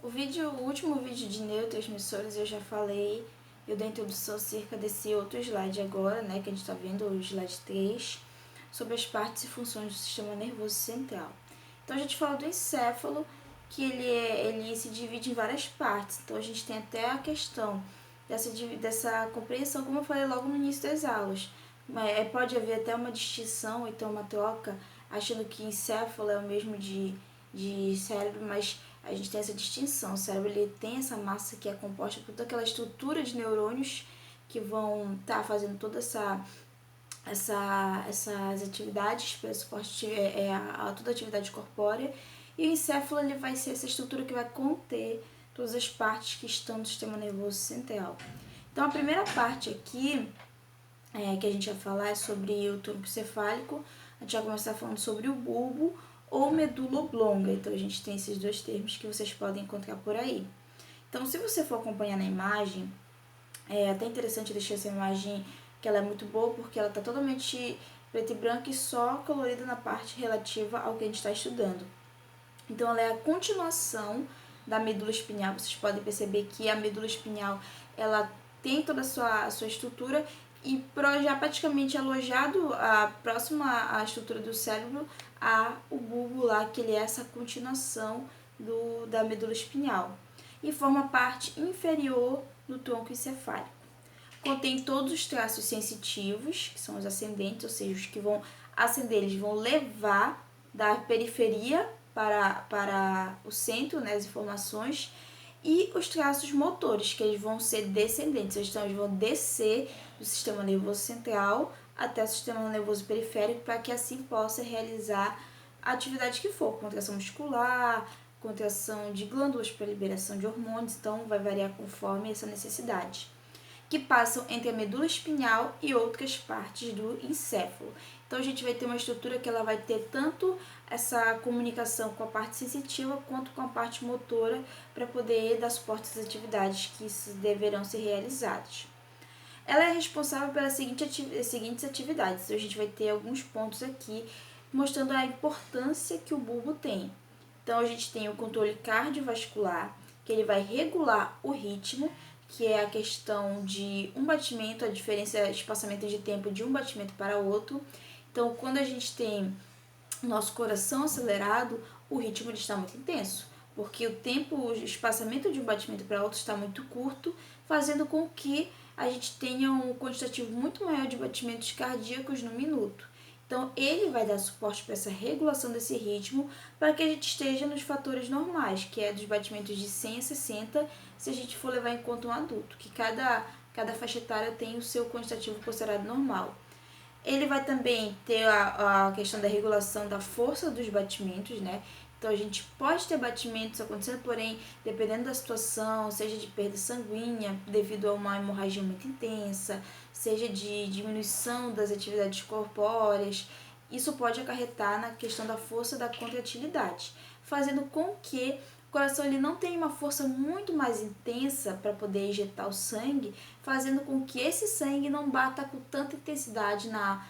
O último vídeo de neurotransmissores eu já falei, eu dei a introdução acerca desse outro slide agora, né, que a gente está vendo, o slide 3, sobre as partes e funções do sistema nervoso central. Então a gente fala do encéfalo, que ele se divide em várias partes, então a gente tem até a questão dessa compreensão, como eu falei logo no início das aulas. Mas pode haver até uma distinção, então uma troca, achando que encéfalo é o mesmo de cérebro, mas a gente tem essa distinção. O cérebro ele tem essa massa que é composta por toda aquela estrutura de neurônios que vão estar fazendo toda essas atividades para suporte a toda a atividade corpórea. E o encéfalo ele vai ser essa estrutura que vai conter todas as partes que estão no sistema nervoso central. Então a primeira parte aqui que a gente vai falar é sobre o tronco cefálico. A gente vai começar falando sobre o bulbo ou medula oblonga. Então a gente tem esses dois termos que vocês podem encontrar por aí. Então se você for acompanhar na imagem, é até interessante deixar essa imagem que ela é muito boa porque ela está totalmente preta e branca e só colorida na parte relativa ao que a gente está estudando. Então ela é a continuação da medula espinhal. Vocês podem perceber que a medula espinhal ela tem toda a sua estrutura e já praticamente alojado próximo à estrutura do cérebro há o bulbo lá, que ele é essa continuação da medula espinhal. E forma parte inferior do tronco encefálico. Contém todos os traços sensitivos, que são os ascendentes, ou seja, os que vão ascender, eles vão levar da periferia para o centro, né, as informações, e os traços motores, que eles vão ser descendentes, então eles vão descer do sistema nervoso central até o sistema nervoso periférico, para que assim possa realizar a atividade que for, contração muscular, contração de glândulas para liberação de hormônios, então vai variar conforme essa necessidade, que passam entre a medula espinhal e outras partes do encéfalo. Então a gente vai ter uma estrutura que ela vai ter tanto essa comunicação com a parte sensitiva quanto com a parte motora para poder dar suporte às atividades que deverão ser realizadas. Ela é responsável pelas seguintes atividades. Então a gente vai ter alguns pontos aqui mostrando a importância que o bulbo tem. Então a gente tem o controle cardiovascular, que ele vai regular o ritmo, que é a questão de um batimento, a diferença, espaçamento de tempo de um batimento para outro. Então, quando a gente tem o nosso coração acelerado, o ritmo está muito intenso, porque o espaçamento de um batimento para outro está muito curto, fazendo com que a gente tenha um quantitativo muito maior de batimentos cardíacos no minuto. Então, ele vai dar suporte para essa regulação desse ritmo, para que a gente esteja nos fatores normais, que é dos batimentos de 100 a 60, se a gente for levar em conta um adulto, que cada faixa etária tem o seu quantitativo considerado normal. Ele vai também ter a questão da regulação da força dos batimentos, né? Então a gente pode ter batimentos acontecendo, porém, dependendo da situação, seja de perda sanguínea devido a uma hemorragia muito intensa, seja de diminuição das atividades corpóreas, isso pode acarretar na questão da força da contratilidade, fazendo com que o coração ele não tenha uma força muito mais intensa para poder injetar o sangue, fazendo com que esse sangue não bata com tanta intensidade na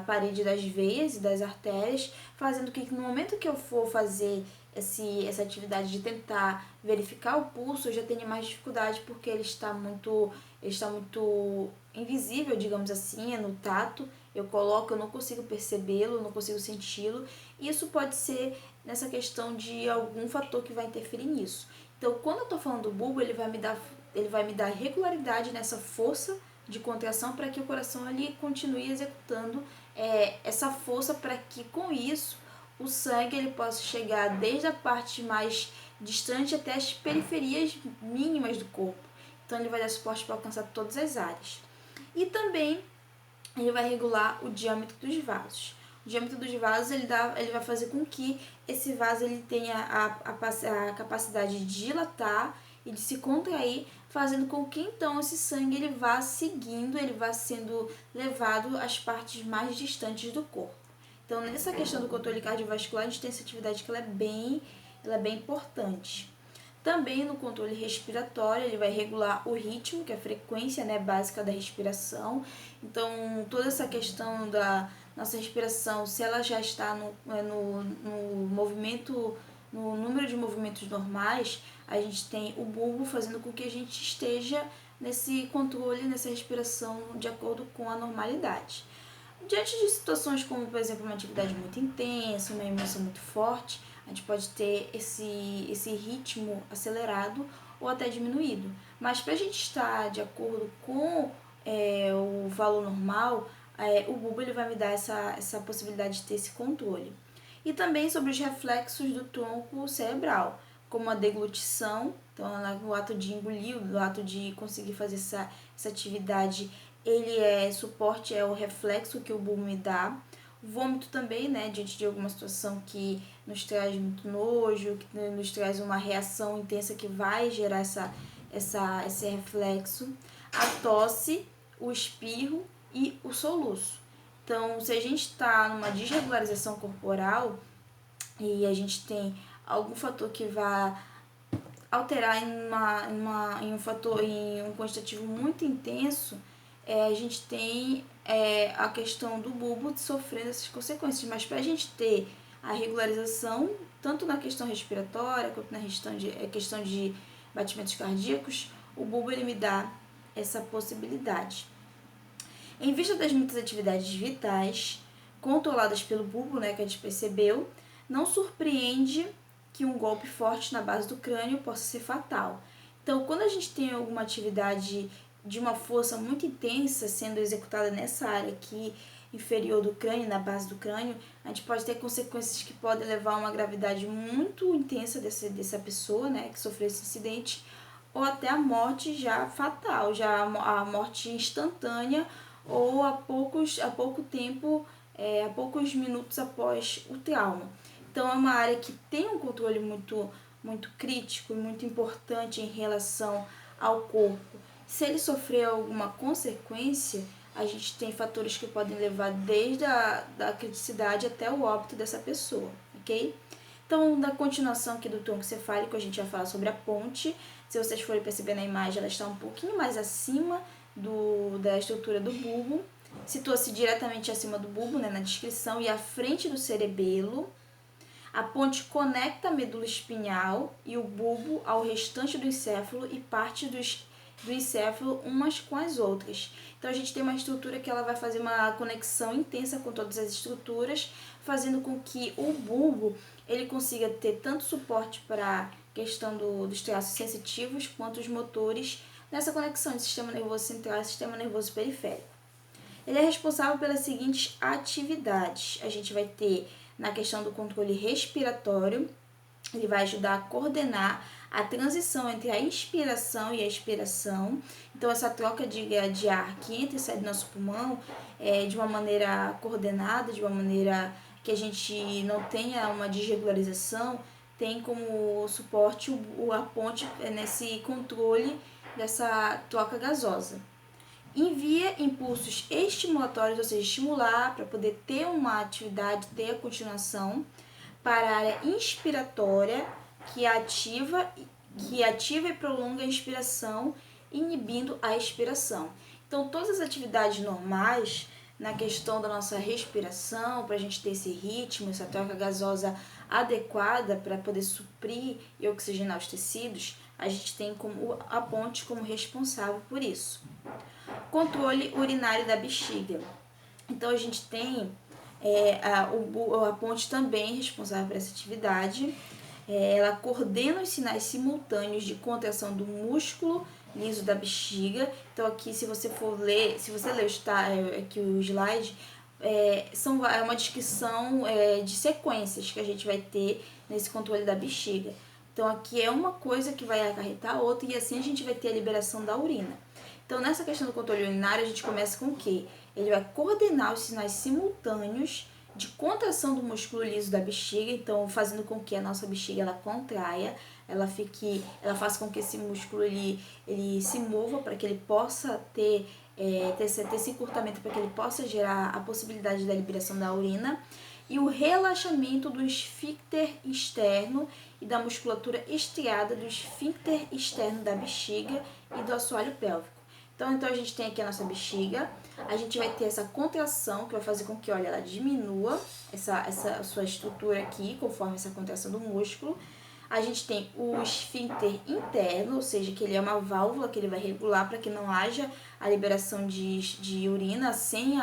parede das veias e das artérias, fazendo que no momento que eu for fazer essa atividade de tentar verificar o pulso, eu já tenha mais dificuldade porque ele está muito invisível, digamos assim, é no tato. Eu coloco, eu não consigo percebê-lo, não consigo senti-lo. Isso pode ser nessa questão de algum fator que vai interferir nisso. Então, quando eu estou falando do bulbo, ele vai me dar regularidade nessa força de contração para que o coração ele continue executando essa força, para que com isso o sangue ele possa chegar desde a parte mais distante até as periferias mínimas do corpo. Então ele vai dar suporte para alcançar todas as áreas. E também ele vai regular o diâmetro dos vasos. O diâmetro dos vasos ele vai fazer com que esse vaso ele tenha a capacidade de dilatar e de se contrair, fazendo com que então esse sangue ele vá seguindo, ele vá sendo levado às partes mais distantes do corpo. Então, nessa questão do controle cardiovascular, a gente tem essa atividade que ela é bem importante. Também no controle respiratório, ele vai regular o ritmo, que é a frequência, né, básica da respiração. Então, toda essa questão da nossa respiração, se ela já está no movimento no número de movimentos normais, a gente tem o bulbo fazendo com que a gente esteja nesse controle, nessa respiração de acordo com a normalidade. Diante de situações como, por exemplo, uma atividade muito intensa, uma emoção muito forte, a gente pode ter esse ritmo acelerado ou até diminuído. Mas para a gente estar de acordo com o valor normal, o bulbo ele vai me dar essa possibilidade de ter esse controle. E também sobre os reflexos do tronco cerebral, como a deglutição, então no ato de engolir, no ato de conseguir fazer essa atividade, suporte, é o reflexo que o bulbo me dá. O vômito também, né, diante de alguma situação que nos traz muito nojo, que nos traz uma reação intensa que vai gerar esse reflexo. A tosse, o espirro e o soluço. Então, se a gente está numa desregularização corporal e a gente tem algum fator que vai alterar em um quantitativo muito intenso, a gente tem a questão do bulbo sofrendo essas consequências. Mas para a gente ter a regularização, tanto na questão respiratória quanto na questão de batimentos cardíacos, o bulbo ele me dá essa possibilidade. Em vista das muitas atividades vitais controladas pelo bulbo, né, que a gente percebeu, não surpreende que um golpe forte na base do crânio possa ser fatal. Então, quando a gente tem alguma atividade de uma força muito intensa sendo executada nessa área aqui inferior do crânio, na base do crânio, a gente pode ter consequências que podem levar a uma gravidade muito intensa dessa pessoa, né, que sofreu esse incidente, ou até a morte já fatal, já a morte instantânea, ou a pouco tempo, a poucos minutos após o trauma. Então é uma área que tem um controle muito, muito crítico e muito importante em relação ao corpo. Se ele sofrer alguma consequência, a gente tem fatores que podem levar desde a criticidade até o óbito dessa pessoa, ok? Então, na continuação aqui do tronco cefálico, a gente vai falar sobre a ponte. Se vocês forem perceber na imagem, ela está um pouquinho mais acima da estrutura do bulbo. Situa-se diretamente acima do bulbo, né, na descrição, e à frente do cerebelo. A ponte conecta a medula espinhal e o bulbo ao restante do encéfalo e parte do encéfalo umas com as outras. Então a gente tem uma estrutura que ela vai fazer uma conexão intensa com todas as estruturas, fazendo com que o bulbo ele consiga ter tanto suporte para a questão dos traços sensitivos quanto os motores nessa conexão de sistema nervoso central e sistema nervoso periférico. Ele é responsável pelas seguintes atividades. A gente vai ter na questão do controle respiratório, ele vai ajudar a coordenar a transição entre a inspiração e a expiração. Então, essa troca de ar que entra e sai do nosso pulmão de uma maneira coordenada, de uma maneira que a gente não tenha uma desregularização, tem como suporte a ponte nesse controle dessa troca gasosa. Envia impulsos estimulatórios, ou seja, estimular para poder ter uma atividade, ter a continuação, para a área inspiratória, que ativa e prolonga a inspiração, inibindo a expiração. Então, todas as atividades normais, na questão da nossa respiração, para a gente ter esse ritmo, essa troca gasosa adequada para poder suprir e oxigenar os tecidos, a gente tem a ponte como responsável por isso. Controle urinário da bexiga. Então, a gente tem a ponte também responsável por essa atividade. Ela coordena os sinais simultâneos de contração do músculo liso da bexiga. Então, aqui, se você ler aqui o slide, é uma descrição de sequências que a gente vai ter nesse controle da bexiga. Então, aqui é uma coisa que vai acarretar a outra, e assim a gente vai ter a liberação da urina. Então, nessa questão do controle urinário, a gente começa com o quê? Ele vai coordenar os sinais simultâneos de contração do músculo liso da bexiga, então fazendo com que a nossa bexiga ela contraia, ela faça com que esse músculo ele se mova para que ele possa ter esse encurtamento, para que ele possa gerar a possibilidade da liberação da urina, e o relaxamento do esfíncter externo e da musculatura estriada do esfíncter externo da bexiga e do assoalho pélvico. Então a gente tem aqui a nossa bexiga, a gente vai ter essa contração que vai fazer com que, olha, ela diminua essa sua estrutura aqui, conforme essa contração do músculo. A gente tem o esfíncter interno, ou seja, que ele é uma válvula que ele vai regular para que não haja a liberação de urina sem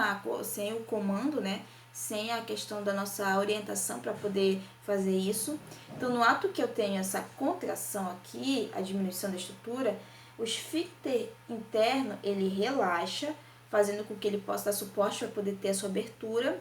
o comando, né? Sem a questão da nossa orientação para poder fazer isso. Então, no ato que eu tenho essa contração aqui, a diminuição da estrutura, o esfíncter interno, ele relaxa, fazendo com que ele possa dar suporte para poder ter a sua abertura.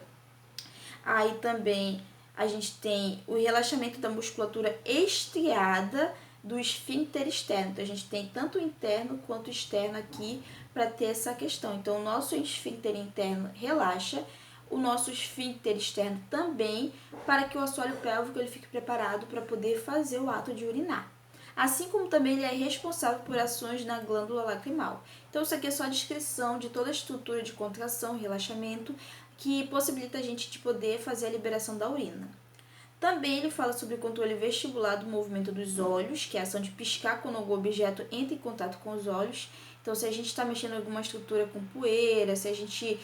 Aí também a gente tem o relaxamento da musculatura estriada do esfíncter externo. Então, a gente tem tanto o interno quanto o externo aqui para ter essa questão. Então, o nosso esfíncter interno relaxa, o nosso esfíncter externo também, para que o assoalho pélvico ele fique preparado para poder fazer o ato de urinar. Assim como também ele é responsável por ações na glândula lacrimal. Então, isso aqui é só a descrição de toda a estrutura de contração e relaxamento que possibilita a gente de poder fazer a liberação da urina. Também ele fala sobre o controle vestibular do movimento dos olhos, que é a ação de piscar quando algum objeto entra em contato com os olhos. Então, se a gente está mexendo em alguma estrutura com poeira, se a gente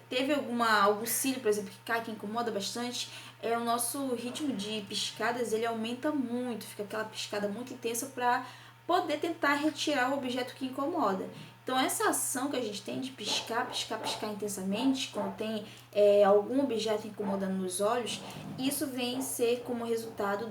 teve algum cílio, por exemplo, que cai, que incomoda bastante, o nosso ritmo de piscadas ele aumenta muito, fica aquela piscada muito intensa para poder tentar retirar o objeto que incomoda. Então, essa ação que a gente tem de piscar intensamente, quando tem algum objeto incomodando nos olhos, isso vem ser como resultado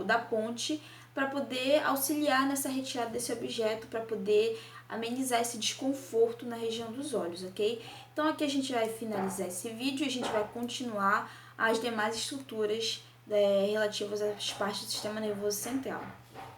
da ponte para poder auxiliar nessa retirada desse objeto, para poder amenizar esse desconforto na região dos olhos, ok? Então, aqui a gente vai finalizar esse vídeo e a gente vai continuar as demais estruturas relativas às partes do sistema nervoso central.